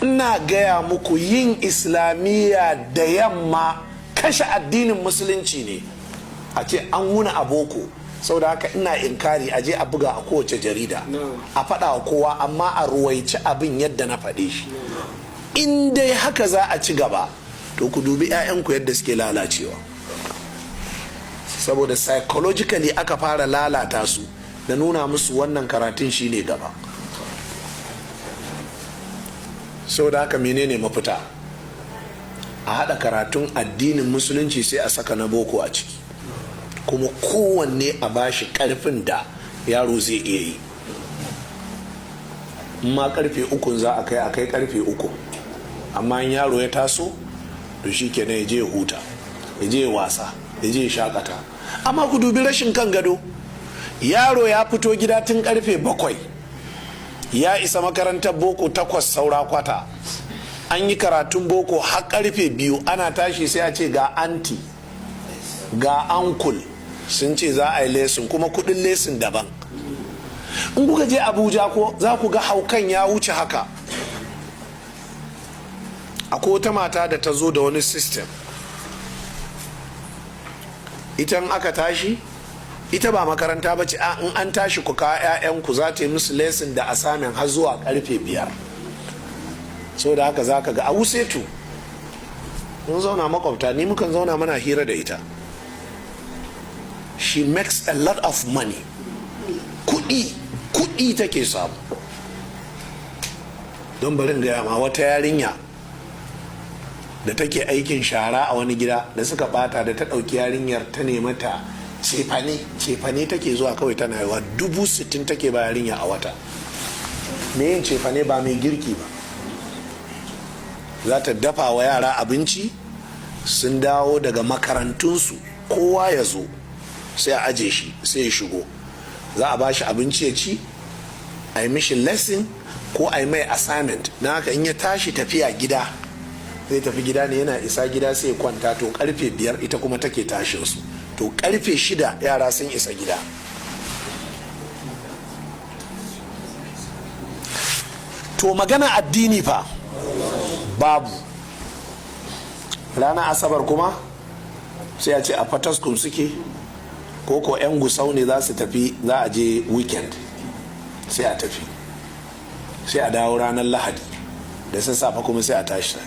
ina gaya muku yin islamiyya da yamma kashe addinin musulunci ne. A ce an wuna a boko, saboda haka ina inkari a je a buga a kowace jarida a faɗa wa kowa, amma a ruwaici abin yadda na faɗe shi. In dai haka za a ci gaba, to ku dubi 'ya'yanku yadda suke lalacewa, saboda psychologically aka fara lalata su da nuna musu wannan karatun shine gaba. Saboda haka menene mafita? A haɗa karatun addinin musulunci sai a saka na boko a ciki, kuma kowanne a bashi ƙarfin da yaro zai iya yi. Ma karfe 3 za a kai karfe 3, amma in yaro ya taso to shi kenan ya je ya huta, ya je ya wasa, ya je ya shakata. Amma ku dubi rashin kan gado, yaro ya fito gida tun karfe 7, ya isa makarantar boko 8 saura kwata, an yi karatun boko har karfe 2, ana tashi sai a ce ga anti ga ankul sun ce za a yi lesson, kuma kudin lesson daban. In kuka je Abuja ko za ku ga haukan ya wuce haka. Akwai wata mata da ta zo da wani system, itan aka tashi, ita ba makaranta ba ce, in an tashi ku kawo 'ya'yanku za ta yi musu lesson da assignment har zuwa karfe 5. So da haka za ka ga a wusetu mun zauna makwabta, ni mukan zauna mana hira da ita. She makes a lot of money. Kuɗi take samu. Don barin gaya ma wata yarinya da take aikin shara a wani gida da suka bata, da ta ɗauki yarinyar ta nema ta cefane take zuwa kawai tana yawa 60,000 take ba yarinya a wata. Me yin cefane ba mai girki ba, za ta dafa wa yara abinci, sun dawo daga makarantunsu kowa ya zo sai a aje shi, sai ya shigo, za a ba shi abinci ya ci, a yi mishi lesson ko a yi mai assignment. Na haka in ya tashi tafiya gida, zai tafi gida ne, yana isa gida sai ya kwanta, to karfe 5 ita kuma take tashin su, to karfe 6 yara sun isa gida. To magana addini fa babu. Ranar asabar kuma sai a ce a Fataskum suke, ko 'yan Gusau ne za su tafi, za a je weekend, sai a tafi, sai a dawo ranar Lahadi da sassafe kuma sai a tashi.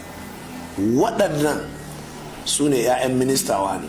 Waɗannan su ne 'ya'yan ministawa ne.